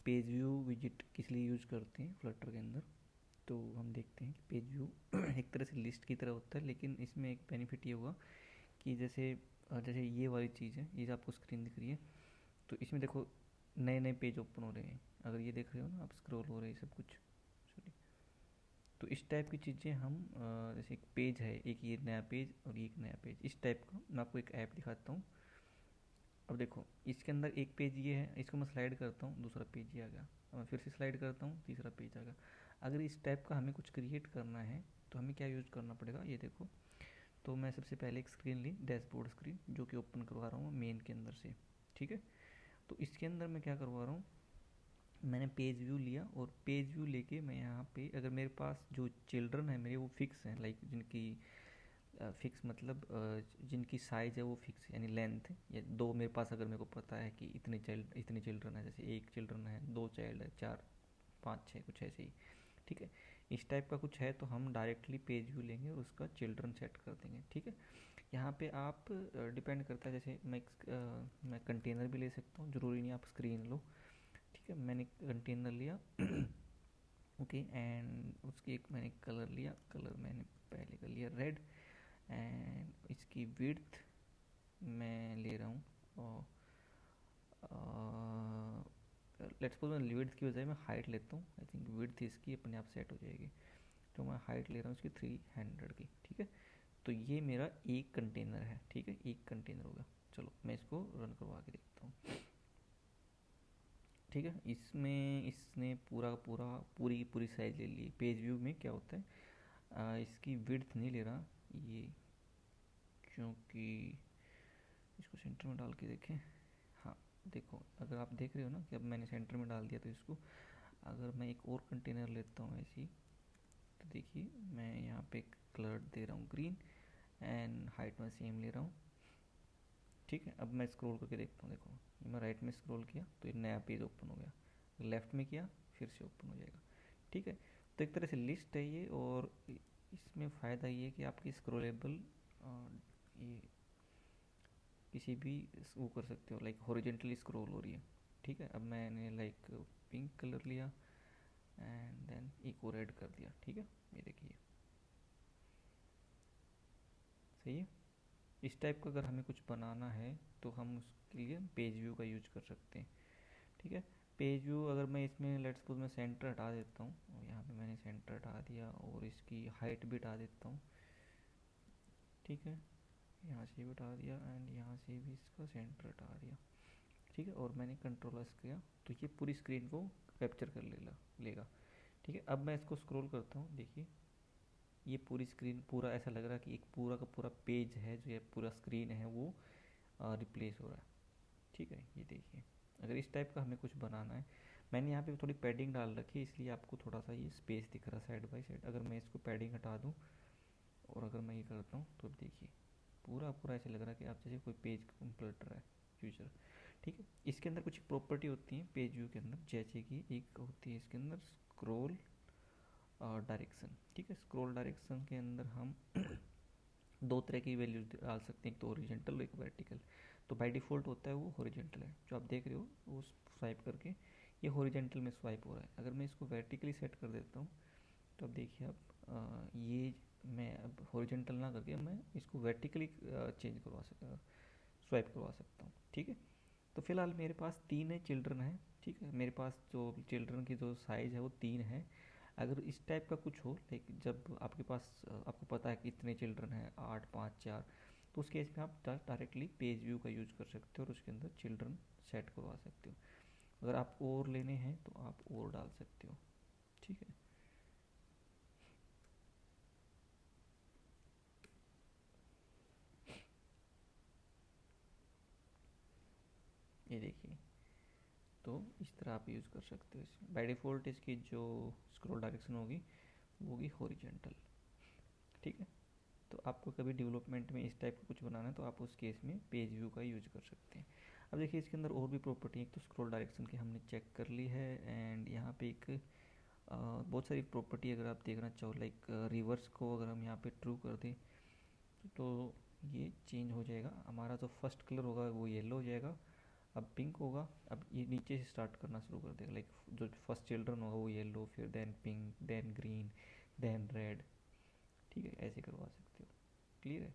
Page view visit किस लिए use करते हैं फ्लटर के अंदर, तो हम देखते हैं कि पेज व्यू एक तरह से लिस्ट की तरह होता है, लेकिन इसमें एक बेनिफिट ये होगा कि जैसे ये वाली चीज़ है, ये आपको स्क्रीन दिख रही है, तो इसमें देखो नए नए पेज ओपन हो रहे हैं। अगर ये देख रहे हो ना आप, स्क्रॉल हो रहे हैं सब कुछ, सॉरी। तो इस टाइप की चीज़ें हम जैसे एक पेज है, एक ये नया पेज और ये एक नया पेज, इस टाइप का मैं आपको एक ऐप दिखाता हूँ। अब देखो इसके अंदर एक पेज ये है, इसको मैं स्लाइड करता हूँ, दूसरा पेज ये आ गया। अब मैं फिर से स्लाइड करता हूँ, तीसरा पेज आ गया। अगर इस टाइप का हमें कुछ क्रिएट करना है तो हमें क्या यूज़ करना पड़ेगा, ये देखो। तो मैं सबसे पहले एक स्क्रीन ली, डैशबोर्ड स्क्रीन, जो कि ओपन करवा रहा हूँ मेन के अंदर से, ठीक है। तो इसके अंदर मैं क्या करवा रहा हूँ, मैंने पेज व्यू लिया, और पेज व्यू लेके मैं यहाँ पे, अगर मेरे पास जो चिल्ड्रन है मेरे वो फिक्स हैं, लाइक जिनकी फिक्स मतलब जिनकी साइज़ है वो फिक्स, यानी लेंथ, या दो मेरे पास, अगर मेरे को पता है कि इतने चिल्ड्रन है, जैसे एक चिल्ड्रन है, दो चाइल्ड है, चार पाँच छः, कुछ ऐसे ही, ठीक है। इस टाइप का कुछ है तो हम डायरेक्टली पेज व्यू लेंगे और उसका चिल्ड्रन सेट कर देंगे, ठीक है। यहाँ पे आप डिपेंड करता है, जैसे मैं कंटेनर भी ले सकता हूँ, ज़रूरी नहीं आप स्क्रीन लो, ठीक है। मैंने कंटेनर लिया ओके, एंड उसकी एक मैंने कलर लिया, कलर मैंने पहले का लिया रेड, एंड इसकी विड्थ मैं ले रहा हूँ, और लेट्स सपोज मैं विड्थ की बजाय मैं हाइट लेता हूँ, आई थिंक विड्थ इसकी अपने आप सेट हो जाएगी। तो मैं हाइट ले रहा हूँ इसकी 300 की, ठीक है। तो ये मेरा एक कंटेनर है, ठीक है, एक कंटेनर होगा। चलो मैं इसको रन करवा के देखता हूँ, ठीक है। इसमें इसने पूरा पूरा पूरी पूरी साइज ले ली। पेज व्यू में क्या होता है, इसकी विड्थ नहीं ले रहा ये, क्योंकि इसको सेंटर में डाल के देखें। हाँ, देखो अगर आप देख रहे हो ना कि अब मैंने सेंटर में डाल दिया, तो इसको अगर मैं एक और कंटेनर लेता हूँ ऐसी, तो देखिए मैं यहाँ पे कलर दे रहा हूँ ग्रीन, एंड हाइट में सेम ले रहा हूँ, ठीक है। अब मैं स्क्रॉल करके देखता हूँ, देखो ये मैं राइट में स्क्रॉल किया तो ये नया पेज ओपन हो गया, लेफ़्ट में किया फिर से ओपन हो जाएगा, ठीक है। तो एक तरह से लिस्ट है ये, और इसमें फ़ायदा ये है कि आपकी स्क्रॉलेबल ये किसी भी वो कर सकते हो, लाइक हॉरिजेंटली स्क्रॉल हो रही है, ठीक है। अब मैंने लाइक पिंक कलर लिया, एंड देन एक और ऐड कर दिया, ठीक है। ये देखिए सही है। इस टाइप का अगर हमें कुछ बनाना है तो हम उसके लिए पेज व्यू का यूज कर सकते हैं, ठीक है। पेज व्यू अगर मैं इसमें लेट्स सपोज मैं सेंटर हटा देता हूँ, और यहाँ पे मैंने सेंटर हटा दिया, और इसकी हाइट भी हटा देता हूँ, ठीक है। यहाँ से भी हटा दिया, एंड यहाँ से भी इसका सेंटर हटा दिया, ठीक है। और मैंने कंट्रोल एस किया तो ये पूरी स्क्रीन को कैप्चर कर लेगा, ठीक है। अब मैं इसको स्क्रॉल करता हूँ, देखिए ये पूरी स्क्रीन, पूरा ऐसा लग रहा है कि एक पूरा का पूरा पेज है, जो ये पूरा स्क्रीन है वो रिप्लेस हो रहा है, ठीक है। ये देखिए अगर इस टाइप का हमें कुछ बनाना है, मैंने यहाँ पे थोड़ी पैडिंग डाल रखी है, इसलिए आपको थोड़ा सा ये स्पेस दिख रहा है साइड बाई साइड। अगर मैं इसको पैडिंग हटा दूँ और अगर मैं ये करता हूँ, तो देखिए पूरा पूरा ऐसे लग रहा है कि आप जैसे कोई पेज पलट रहा है फ्यूचर, ठीक है। इसके अंदर कुछ प्रॉपर्टी होती हैं पेज व्यू के अंदर, जैसे कि एक होती है इसके अंदर स्क्रॉल डायरेक्शन, ठीक है। स्क्रॉल डायरेक्शन के अंदर हम दो तरह की वैल्यूज डाल सकते हैं, एक तो ओरिजेंटल और एक वर्टिकल। तो बाय डिफ़ॉल्ट होता है वो हॉरिजेंटल है, जो आप देख रहे हो वो स्वाइप करके ये हॉरिजेंटल में स्वाइप हो रहा है। अगर मैं इसको वर्टिकली सेट कर देता हूँ, तो अब देखिए अब ये मैं अब हॉरिजेंटल ना करके मैं इसको वर्टिकली चेंज स्वाइप करवा सकता हूँ, ठीक है। तो फिलहाल मेरे पास तीन है चिल्ड्रन है, ठीक है। मेरे पास जो चिल्ड्रन की जो साइज़ है वो तीन है। अगर इस टाइप का कुछ हो, लाइक जब आपके पास आपको पता है कि इतने चिल्ड्रन हैं, 8 5 4, तो उस केस में आप डायरेक्टली पेज व्यू का यूज़ कर सकते हो और उसके अंदर चिल्ड्रन सेट करवा सकते हो। अगर आप और लेने हैं तो आप और डाल सकते हो, ठीक है। ये देखिए, तो इस तरह आप यूज़ कर सकते हो इसमें। बाय डिफ़ॉल्ट इसकी जो स्क्रॉल डायरेक्शन होगी वो होगी हॉरिजेंटल, ठीक है। तो आपको कभी डेवलपमेंट में इस टाइप का कुछ बनाना है तो आप उस केस में पेज व्यू का यूज कर सकते हैं। अब देखिए इसके अंदर और भी प्रॉपर्टी है, एक तो स्क्रॉल डायरेक्शन की हमने चेक कर ली है, एंड यहाँ पे एक बहुत सारी प्रॉपर्टी अगर आप देखना चाहो, लाइक रिवर्स को अगर हम यहाँ पे ट्रू कर दें तो ये चेंज हो जाएगा, हमारा जो फर्स्ट कलर होगा वो येलो हो जाएगा, अब पिंक होगा, अब ये नीचे से स्टार्ट करना शुरू कर देगा, लाइक जो फर्स्ट चिल्ड्रन होगा वो येलो, फिर then pink, then green, then red. ठीक है, ऐसे करवा सकते हो। क्लियर है?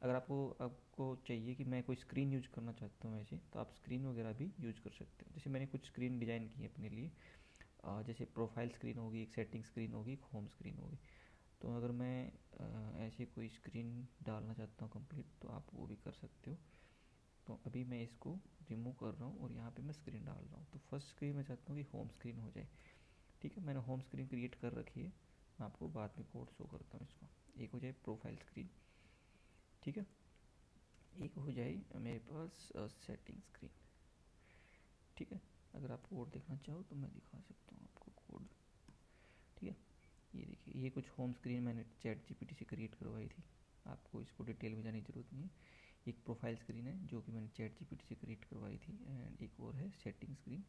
अगर आपको चाहिए कि मैं कोई स्क्रीन यूज करना चाहता हूँ ऐसे, तो आप स्क्रीन वगैरह भी यूज कर सकते हो। जैसे मैंने कुछ स्क्रीन डिज़ाइन की है अपने लिए, जैसे प्रोफाइल स्क्रीन होगी, एक सेटिंग स्क्रीन होगी, एक होम स्क्रीन होगी। तो अगर मैं ऐसे कोई स्क्रीन डालना चाहता हूँ कंप्लीट, तो आप वो भी कर सकते हो। तो अभी मैं इसको रिमूव कर रहा हूँ और यहाँ पे मैं स्क्रीन डाल रहा हूँ। तो फर्स्ट स्क्रीन मैं चाहता हूँ कि होम स्क्रीन हो जाए। ठीक है, मैंने होम स्क्रीन क्रिएट कर रखी है, मैं आपको बाद में कोड शो करता हूँ इसका। एक हो जाए प्रोफाइल स्क्रीन, ठीक है, एक हो जाए मेरे पास सेटिंग स्क्रीन। ठीक है, अगर आप कोड देखना चाहो तो मैं दिखा सकता हूँ आपको कोड। ठीक है, ये देखिए, ये कुछ होम स्क्रीन मैंने चैट जीपीटी से क्रिएट करवाई थी, आपको इसको डिटेल में जाने की ज़रूरत नहीं है। एक प्रोफाइल स्क्रीन है जो कि मैंने चैट जीपीटी से क्रिएट करवाई थी, एंड एक और है सेटिंग स्क्रीन,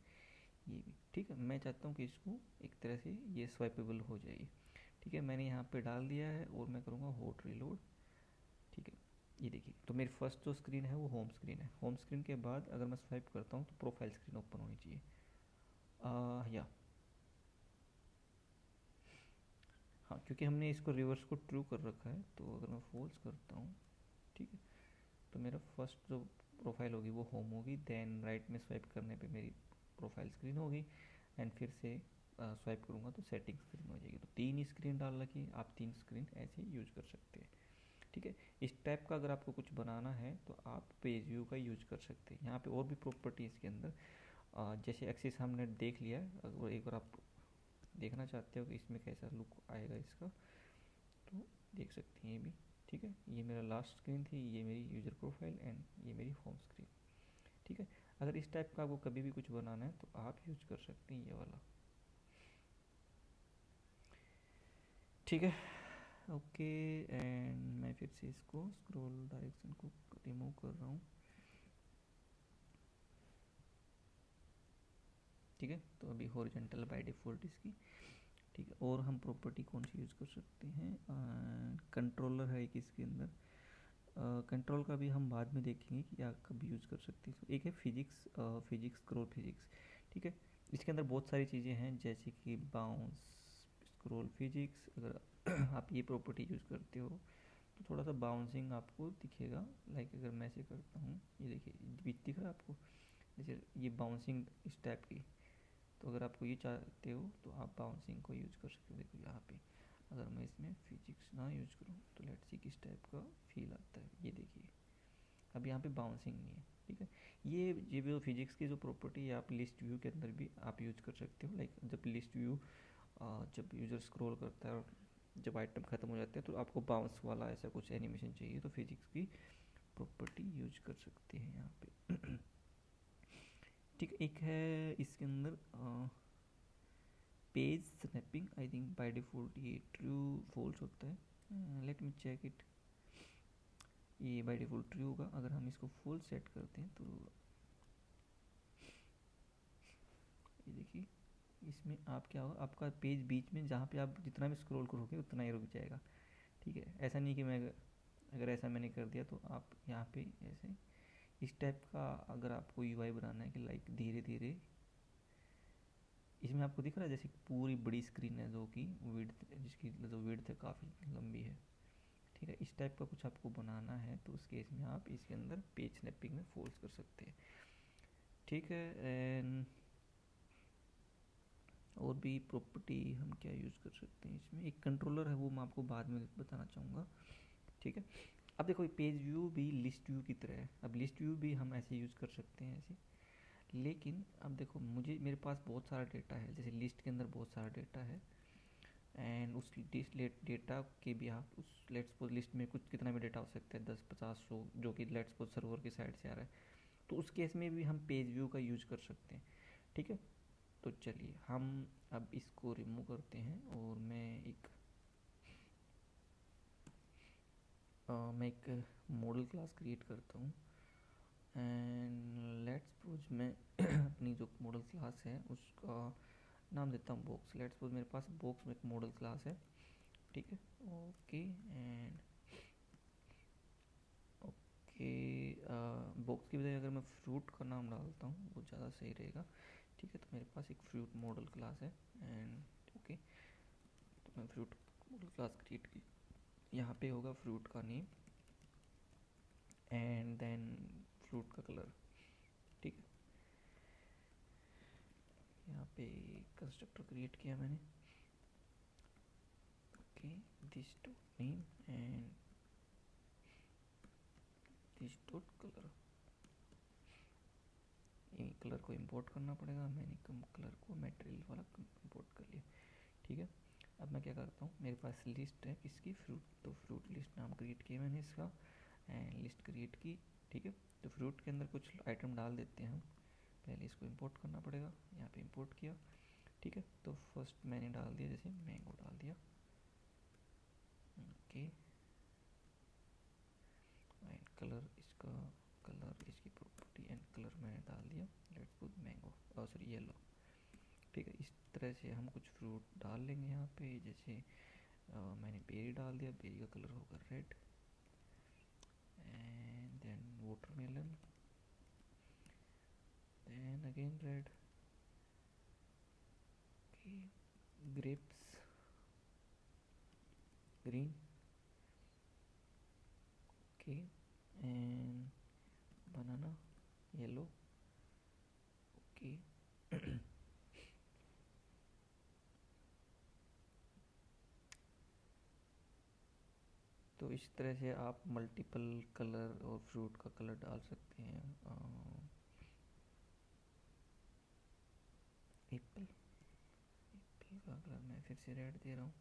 ये भी। ठीक है, मैं चाहता हूँ कि इसको एक तरह से ये स्वाइपेबल हो जाए। ठीक है, मैंने यहाँ पे डाल दिया है और मैं करूँगा हॉट रीलोड। ठीक है, ये देखिए, तो मेरी फर्स्ट जो स्क्रीन है वो होम स्क्रीन है। होम स्क्रीन के बाद अगर मैं स्वाइप करता हूँ तो प्रोफाइल स्क्रीन ओपन होनी चाहिए। या हाँ, क्योंकि हमने इसको रिवर्स को ट्रू कर रखा है, तो अगर मैं फॉल्स करता हूँ, ठीक है, तो मेरा फर्स्ट जो प्रोफाइल होगी वो होम होगी, देन राइट में स्वाइप करने पे मेरी प्रोफाइल स्क्रीन होगी, एंड फिर से स्वाइप करूँगा तो सेटिंग स्क्रीन हो जाएगी। तो तीन ही स्क्रीन डाल रखी, आप तीन स्क्रीन ऐसे यूज कर सकते हैं। ठीक है, इस टाइप का अगर आपको कुछ बनाना है तो आप पेज व्यू का यूज कर सकते हैं। यहाँ पे और भी प्रॉपर्टी इसके अंदर, जैसे एक्सिस हमने देख लिया है, अगर एक बार आप देखना चाहते हो कि इसमें कैसा लुक आएगा इसका, तो देख सकते हैं ये भी। ठीक है, ये मेरा लास्ट स्क्रीन थी, ये मेरी यूज़र प्रोफाइल, एंड ये मेरी होम स्क्रीन। ठीक है, अगर इस टाइप का आपको कभी भी कुछ बनाना है तो आप यूज कर सकते हैं ये वाला। ठीक है, ओके, एंड मैं फिर से इसको स्क्रॉल डायरेक्शन को रिमूव कर रहा हूँ। ठीक है, तो अभी हॉरिजॉन्टल बाय डिफ़ॉल्ट इसकी। ठीक है, और हम प्रॉपर्टी कौन सी यूज़ कर सकते हैं, कंट्रोलर है एक इसके अंदर। कंट्रोल का भी हम बाद में देखेंगे कि क्या कब यूज़ कर सकते हैं। एक है फिजिक्स, फिजिक्स स्क्रॉल फिजिक्स। ठीक है, इसके अंदर बहुत सारी चीज़ें हैं, जैसे कि बाउंस स्क्रॉल फिजिक्स। अगर आप ये प्रॉपर्टी यूज़ करते हो तो थोड़ा सा बाउंसिंग आपको दिखेगा। लाइक अगर मैं ऐसे करता हूँ, ये देखिए बीच दिख रहा है आपको, जैसे ये बाउंसिंग इस टाइप की। तो अगर आपको ये चाहते हो तो आप बाउंसिंग को यूज़ कर सकते हो। देखो यहाँ पे अगर मैं इसमें फिजिक्स ना यूज़ करूँ तो लेट्स सी किस टाइप का फील आता है। ये देखिए, अब यहाँ पे बाउंसिंग नहीं है। ठीक है, ये जो फिजिक्स की जो प्रॉपर्टी है आप लिस्ट व्यू के अंदर भी आप यूज कर सकते हो। लाइक जब लिस्ट व्यू, जब यूज़र स्क्रॉल करता है और जब आइटम ख़त्म हो जाते हैं तो आपको बाउंस वाला ऐसा कुछ एनिमेशन चाहिए, तो फिजिक्स की प्रॉपर्टी यूज कर सकते हैं यहाँ पे। ठीक, एक है इसके अंदर page snapping. I think by default ये ट्रू फॉल्स होता है, लेट मी चेक इट। ये बाय डिफ़ॉल्ट ट्रू होगा। अगर हम इसको फुल सेट करते हैं तो ये देखिए, इसमें आप क्या होगा, आपका पेज बीच में जहाँ पे आप जितना भी स्क्रॉल करोगे उतना ही रुक जाएगा। ठीक है, ऐसा नहीं कि मैं अगर ऐसा मैंने कर दिया तो आप यहाँ पे ऐसे इस टाइप का अगर आपको यूआई बनाना है कि लाइक धीरे धीरे, इसमें आपको दिख रहा है जैसे पूरी बड़ी स्क्रीन है जो कि विड्थ, जिसकी जो विड्थ है काफ़ी लंबी है। ठीक है, इस टाइप का कुछ आपको बनाना है तो उस केस में आप इसके अंदर पेज स्नैपिंग में फोल्ड कर सकते हैं। ठीक है, एंड और भी प्रॉपर्टी हम क्या यूज़ कर सकते हैं इसमें, एक कंट्रोलर है वो मैं आपको बाद में बताना चाहूँगा। ठीक है, अब देखो पेज व्यू भी लिस्ट व्यू की तरह है। अब लिस्ट व्यू भी हम ऐसे यूज़ कर सकते हैं ऐसे, लेकिन अब देखो मेरे पास बहुत सारा डेटा है, जैसे लिस्ट के अंदर बहुत सारा डेटा है, एंड उस डेटा के भी आप उस लेट्स सपोज लिस्ट में कुछ कितना भी डेटा हो सकता है, 10, 50, 100, जो कि लेट्स सपोज सर्वर की साइड से आ रहा है, तो उस केस में भी हम पेज व्यू का यूज कर सकते हैं। ठीक है, तो चलिए हम अब इसको रिमूव करते हैं और मैं एक मॉडल क्लास क्रिएट करता हूँ, एंड लेट्स सपोज मैं अपनी जो मॉडल क्लास है उसका नाम देता हूँ बॉक्स। लेट्स सपोज मेरे पास बॉक्स में एक मॉडल क्लास है। ठीक है, okay, and okay, okay, box की बजाय अगर मैं फ्रूट का नाम डालता हूँ वो ज़्यादा सही रहेगा। ठीक है, तो मेरे पास एक फ्रूट मॉडल क्लास है एंड ओके, तो मैं फ्रूट मॉडल क्लास क्रिएट की। यहाँ पे होगा फ्रूट का नेम एंड देन फ्रूट का कलर। ठीक है, यहाँ पे कंस्ट्रक्टर क्रिएट किया मैंने। Okay, this dot name and this dot colour. ये कलर को इंपोर्ट करना पड़ेगा, मैंने कलर को मटेरियल वाला इंपोर्ट कर लिया। ठीक है, अब मैं क्या करता हूँ, मेरे पास लिस्ट है किसकी, फ्रूट, तो फ्रूट लिस्ट नाम क्रिएट किया मैंने इसका एंड लिस्ट क्रिएट की। ठीक है, तो फ्रूट के अंदर कुछ आइटम डाल देते हैं हम। पहले इसको इंपोर्ट करना पड़ेगा, यहाँ पे इंपोर्ट किया। ठीक है, तो फर्स्ट मैंने डाल दिया, जैसे मैंगो डाल दिया। ओके, एंड कलर इसका, कलर इसकी प्रॉपर्टी एंड कलर मैंने डाल दिया, let's put mango, sorry yellow. ठीक है, इस तरह से हम कुछ फ्रूट डाल लेंगे यहाँ पे। जैसे मैंने बेरी डाल दिया, बेरी का कलर होगा red and then watermelon, then again red. Okay, grapes green. Okay, and banana yellow. Okay, तो इस तरह से आप मल्टीपल कलर और फ्रूट का कलर डाल सकते हैं। एप्पल, एप्पल का कलर मैं फिर से रेड दे रहा हूँ।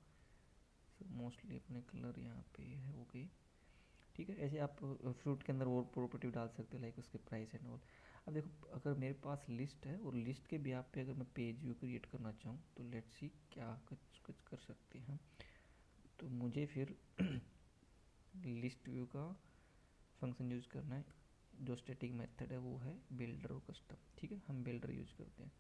मोस्टली अपने कलर यहाँ पे है, हो गई। ठीक है, ऐसे आप फ्रूट के अंदर और प्रॉपर्टी डाल सकते हो, लाइक उसके प्राइस एंड ऑल। अब देखो, अगर मेरे पास लिस्ट है और लिस्ट के भी आप पे अगर मैं पेज व्यू क्रिएट करना चाहूँ तो लेट्स सी क्या कुछ कुछ कर सकते हैं हम। तो मुझे फिर लिस्ट व्यू का फंक्शन यूज़ करना है। जो स्टैटिक मेथड है वो है बिल्डर और कस्टम। ठीक है, हम बिल्डर यूज करते हैं।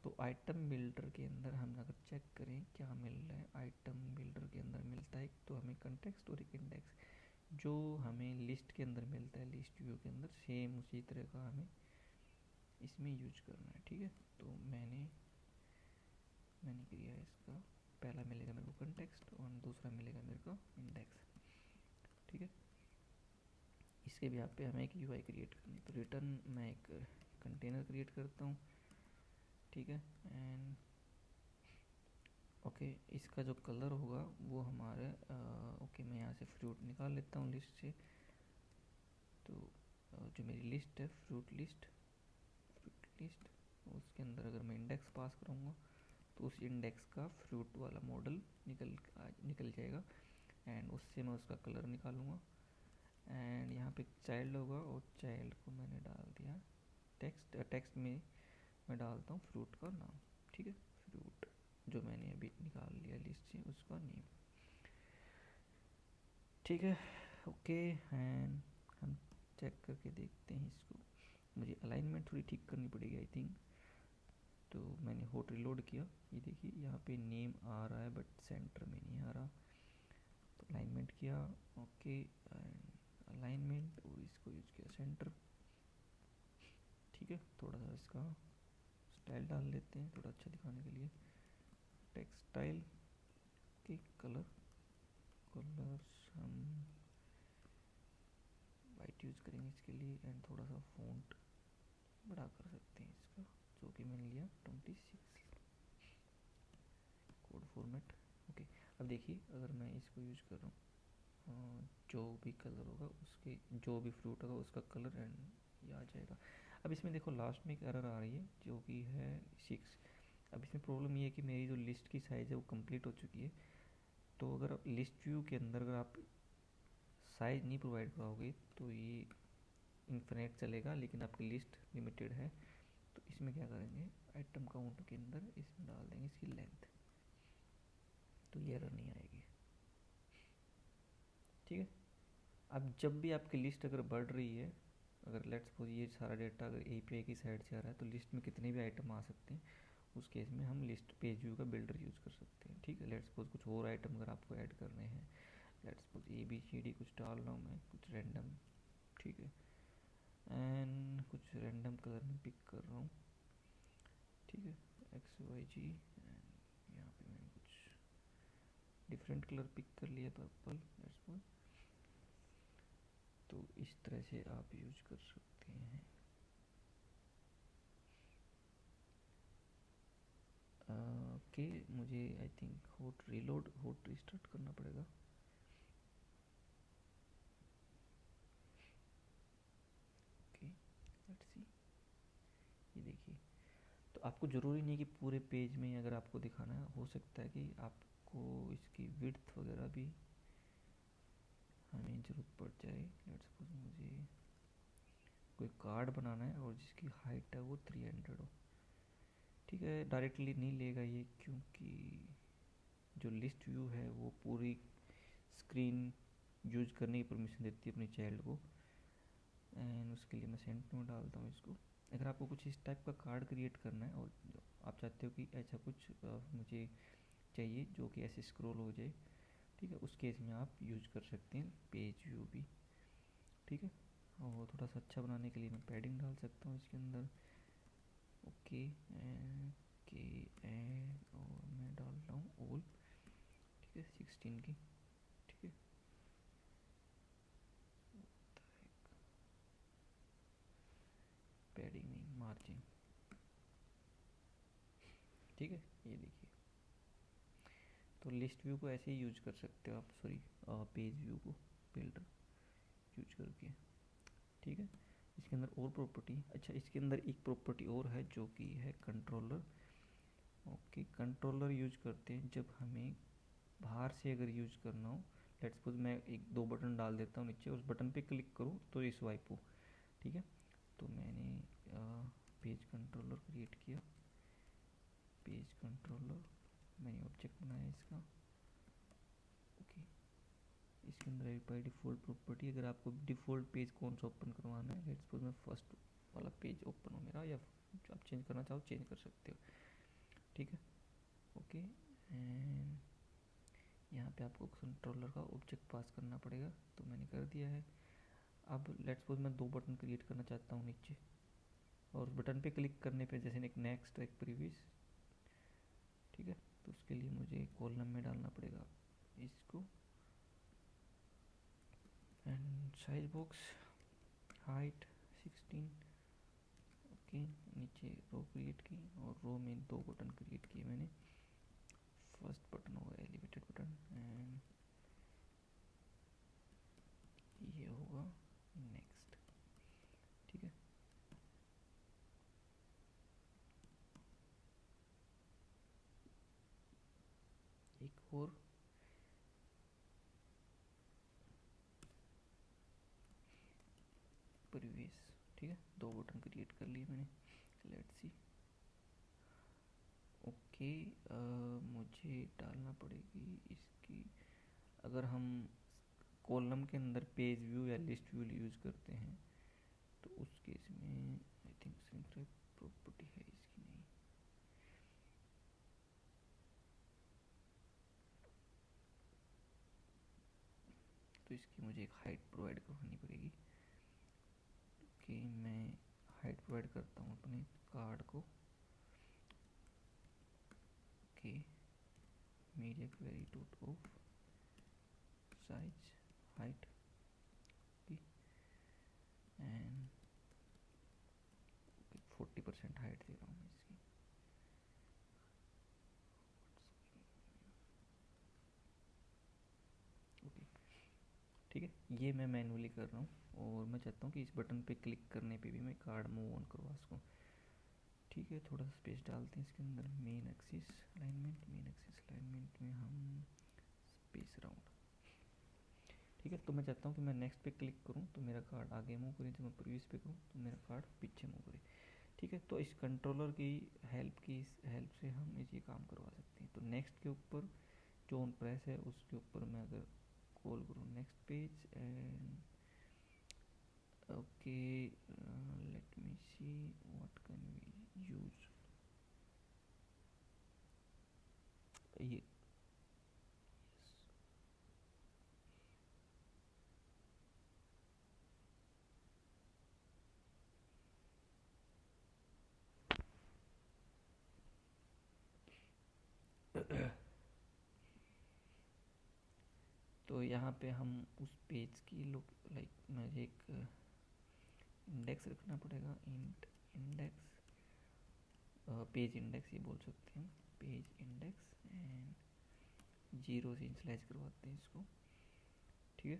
तो आइटम बिल्डर के अंदर हम अगर चेक करें क्या मिल रहा है, आइटम बिल्डर के अंदर मिलता है तो हमें कंटेक्स्ट और एक इंडेक्स, जो हमें लिस्ट के अंदर मिलता है लिस्ट व्यू के अंदर, सेम उसी तरह का हमें इसमें यूज करना है। ठीक है, तो मैंने किया है इसका, पहला मिलेगा मेरे को कंटेक्स्ट और दूसरा मिलेगा मेरे को इंडेक्स। ठीक है, इसके भी यहाँ पे हमें एक यूआई क्रिएट करनी है। तो रिटर्न मैं एक कंटेनर क्रिएट करता हूँ। ठीक है, एंड ओके, इसका जो कलर होगा वो हमारे ओके, मैं यहाँ से फ्रूट निकाल लेता हूँ लिस्ट से। तो जो मेरी लिस्ट है फ्रूट लिस्ट, उसके अंदर अगर मैं इंडेक्स पास करूँगा तो उस इंडेक्स का फ्रूट वाला मॉडल निकल जाएगा एंड उससे मैं उसका कलर निकालूंगा। एंड यहाँ पे चाइल्ड होगा और चाइल्ड को मैंने डाल दिया टेक्स्ट, टेक्स्ट में मैं डालता हूँ फ्रूट का नाम। ठीक है, फ्रूट जो मैंने अभी निकाल लिया लिस्ट से उसका नेम। ठीक है, ओके, एंड हम चेक करके देखते हैं इसको। मुझे अलाइनमेंट थोड़ी ठीक करनी पड़ेगी आई थिंक। तो मैंने हॉट रिलोड किया, ये देखिए यहाँ पे नेम आ रहा है बट सेंटर में नहीं आ रहा। तो अलाइनमेंट किया, ओके, एंड अलाइनमेंट और इसको यूज किया सेंटर। ठीक है, थोड़ा सा इसका स्टाइल डाल लेते हैं थोड़ा अच्छा दिखाने के लिए, टेक्सटाइल के कलर्स हम वाइट यूज़ करेंगे इसके लिए एंड थोड़ा सा फ़ॉन्ट बड़ा कर सकते हैं इसका, जो कि मैंने लिया 26 कोड फॉर्मेट। ओके, अब देखिए अगर मैं इसको यूज कर रहा हूँ, जो भी कलर होगा उसके, जो भी फ्रूट होगा उसका कलर एंड ये आ जाएगा। अब इसमें देखो लास्ट में एक एरर आ रही है जो कि है 6। अब इसमें प्रॉब्लम ये है कि मेरी जो लिस्ट की साइज़ है वो कंप्लीट हो चुकी है। तो अगर आप लिस्ट व्यू के अंदर अगर आप साइज़ नहीं प्रोवाइड कराओगे तो ये इन्फिनेट चलेगा, लेकिन आपकी लिस्ट लिमिटेड है। तो इसमें क्या करेंगे, आइटम काउंट के अंदर इसमें डाल देंगे इसकी लेंथ, तो ये एरर नहीं आएगी। ठीक है, अब जब भी आपकी लिस्ट अगर बढ़ रही है, अगर लेट्स सपोज ये सारा डेटा अगर एपीआई की साइड से आ रहा है तो लिस्ट में कितने भी आइटम आ सकते हैं, उस केस में हम लिस्ट पेज व्यू का बिल्डर यूज़ कर सकते हैं। ठीक है, लेट्स सपोज कुछ और आइटम अगर आपको ऐड करने हैं, let's suppose a b c d कुछ डाल रहा हूँ मैं, कुछ रैंडम ठीक है। एंड कुछ रैंडम कलर में पिक कर रहा हूँ, ठीक है, XYG। एंड यहाँ पे मैंने कुछ डिफरेंट कलर पिक कर लिया, पर्पल लेट्स सपोज। तो इस तरह से आप यूज कर सकते हैं। ओके, मुझे आई थिंक होट रिस्टार्ट करना पड़ेगा। ओके लेट्स सी, ये देखिए। तो आपको ज़रूरी नहीं कि पूरे पेज में ही अगर आपको दिखाना है, हो सकता है कि आपको इसकी विड्थ वगैरह भी हमें ज़रूरत पड़ जाए। लेट्स सपोज मुझे कोई कार्ड बनाना है और जिसकी हाइट है वो 300 हो, ठीक है। डायरेक्टली नहीं लेगा ये, क्योंकि जो लिस्ट व्यू है वो पूरी स्क्रीन यूज करने की परमिशन देती है अपनी चाइल्ड को। एंड उसके लिए मैं सेंटर में डालता हूँ इसको। अगर आपको कुछ इस टाइप का कार्ड क्रिएट करना है और आप चाहते हो कि ऐसा कुछ मुझे चाहिए जो कि ऐसे स्क्रॉल हो जाए, ठीक है, उस केस में आप यूज कर सकते हैं पेज व्यू भी, ठीक है। और थोड़ा सा अच्छा बनाने के लिए मैं पैडिंग डाल सकता हूँ इसके अंदर। ओके के एंड और मैं डाल रहा हूँ ऑल, ठीक है, 16 की, ठीक है। पैडिंग नहीं, मार्जिन, ठीक है। ये देखिए, तो लिस्ट व्यू को ऐसे ही यूज कर सकते हो आप, सॉरी पेज व्यू को बिल्डर यूज करके, ठीक है। इसके अंदर और प्रॉपर्टी, अच्छा इसके अंदर एक प्रॉपर्टी और है जो कि है कंट्रोलर। ओके, कंट्रोलर यूज करते हैं जब हमें बाहर से अगर यूज करना हो। लेट्स सपोज मैं एक दो बटन डाल देता हूँ नीचे, उस बटन पे क्लिक करूँ तो ये स्वाइप हो, ठीक है। तो मैंने पेज कंट्रोलर क्रिएट किया, पेज कंट्रोलर मैंने ऑब्जेक्ट बनाया इसका। ओके, इसके अंदर बाई डिफ़ॉल्ट प्रॉपर्टी, अगर आपको डिफ़ॉल्ट पेज कौन सा ओपन करवाना है, लेट्स सपोज मैं फर्स्ट वाला पेज ओपन हो मेरा, या आप चेंज करना चाहो चेंज कर सकते हो, ठीक है। ओके, एंड यहाँ पे आपको कंट्रोलर का ऑब्जेक्ट पास करना पड़ेगा, तो मैंने कर दिया है। अब लेट्स सपोज मैं दो बटन क्रिएट करना चाहता हूँ नीचे, और बटन पे क्लिक करने पे जैसे एक नेक्स्ट एक प्रीवियस, ठीक है। तो उसके लिए मुझे कॉलम में डालना पड़ेगा इसको, and size box height 16। Okay, नीचे रो क्रिएट की, और रो में दो बटन क्रिएट किए मैंने। फर्स्ट बटन होगा एलिवेटेड बटन, एंड ये होगा नेक्स्ट, ठीक है। एक और प्रीवियस, ठीक है, दो बटन क्रिएट कर लिए मैंने। लेट्स सी, ओके, मुझे डालना पड़ेगी इसकी, अगर हम कॉलम के अंदर पेज व्यू या लिस्ट व्यू यूज करते हैं तो उस केस में आई थिंक सिंक प्रॉपर्टी है इसकी, नहीं। तो इसकी मुझे एक हाइट प्रोवाइड करवानी पड़ेगी, कि मैं हाइट प्रोवाइड करता हूँ अपने कार्ड को। Okay, media query dot of size height, and 40% height दे रहा हूँ मैं इसकी। ओके, ठीक है, ये मैं मैनुअली कर रहा हूँ, और मैं चाहता हूँ कि इस बटन पे क्लिक करने पे भी मैं कार्ड मूव ऑन करवा सकूँ, ठीक है। थोड़ा सा स्पेस डालते हैं इसके अंदर। Main axis alignment, main axis alignment में हम स्पेस राउंड, ठीक है। तो मैं चाहता हूँ कि मैं नेक्स्ट पे क्लिक करूँ तो मेरा कार्ड आगे मूव करे, जब मैं प्रीवियस पे करूँ तो मेरा कार्ड पीछे मूव करे, ठीक है। तो इस कंट्रोलर की हेल्प से हम ये काम करवा सकते हैं। तो नेक्स्ट के ऊपर जो ऑन प्रेस है उसके ऊपर मैं अगर कॉल करूँ next page, and okay let me see what can we use, ये तो यहाँ पे हम उस पेज की लाइक मुझे एक इंडेक्स रखना पड़ेगा, इंडेक्स पेज इंडेक्स ही बोल सकते हैं, पेज इंडेक्स एंड 0 से इनिशियलाइज करवाते हैं इसको। ठीक है,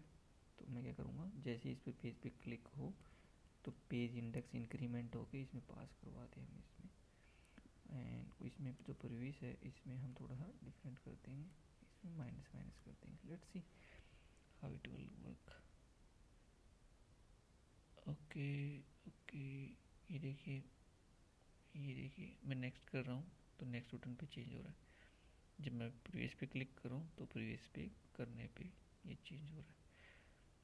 तो मैं क्या करूँगा, जैसे इस पे पेज पे क्लिक हो तो पेज इंडेक्स इंक्रीमेंट होके इसमें पास करवा दें हम इसमें। एंड इसमें जो प्रीवियस है इसमें हम थोड़ा सा डिफरेंट कर देंगे, इसमें माइनस माइनस कर देंगे। Let's see how it will work. Okay okay, ये देखिए मैं नेक्स्ट कर रहा हूँ तो नेक्स्ट बटन पे चेंज हो रहा है। जब मैं प्रीवियस पे क्लिक करूँ तो प्रीवियस पे करने पे ये चेंज हो रहा है।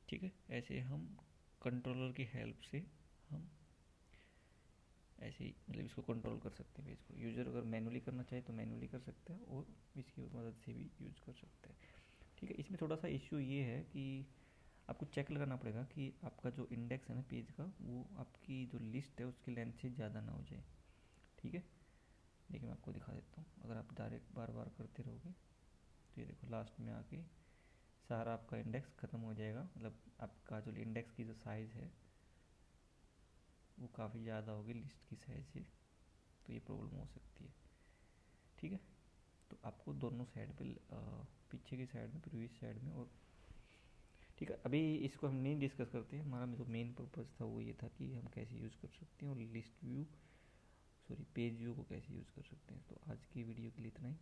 ठीक है, ऐसे हम कंट्रोलर की हेल्प से हम ऐसे ही मतलब इसको कंट्रोल कर सकते हैं पेज को। यूज़र अगर मैनुअली करना चाहे तो मैनुअली कर सकता है और इसकी मदद से भी यूज कर सकता है। ठीक है, इसमें थोड़ा सा इश्यू ये है कि आपको चेक लगाना पड़ेगा कि आपका जो इंडेक्स है ना पेज का, वो आपकी जो लिस्ट है उसकी लेंथ से ज़्यादा ना हो जाए। ठीक है, देखिए मैं आपको दिखा देता हूँ। अगर आप डायरेक्ट बार बार करते रहोगे तो ये देखो लास्ट में आके सारा आपका इंडेक्स ख़त्म हो जाएगा। मतलब आपका जो इंडेक्स की जो साइज़ है वो काफ़ी ज़्यादा होगी लिस्ट की साइज़ से, तो ये प्रॉब्लम हो सकती है। ठीक है, तो आपको दोनों साइड पे पीछे की साइड में, प्रीवियस साइड में और ठीक है, अभी इसको हम नहीं डिस्कस करते हैं। हमारा जो मेन पर्पज़ था वो ये था कि हम कैसे यूज़ कर सकते हैं और लिस्ट व्यू पेज व्यू को कैसे यूज़ कर सकते हैं। तो आज की वीडियो के लिए इतना ही।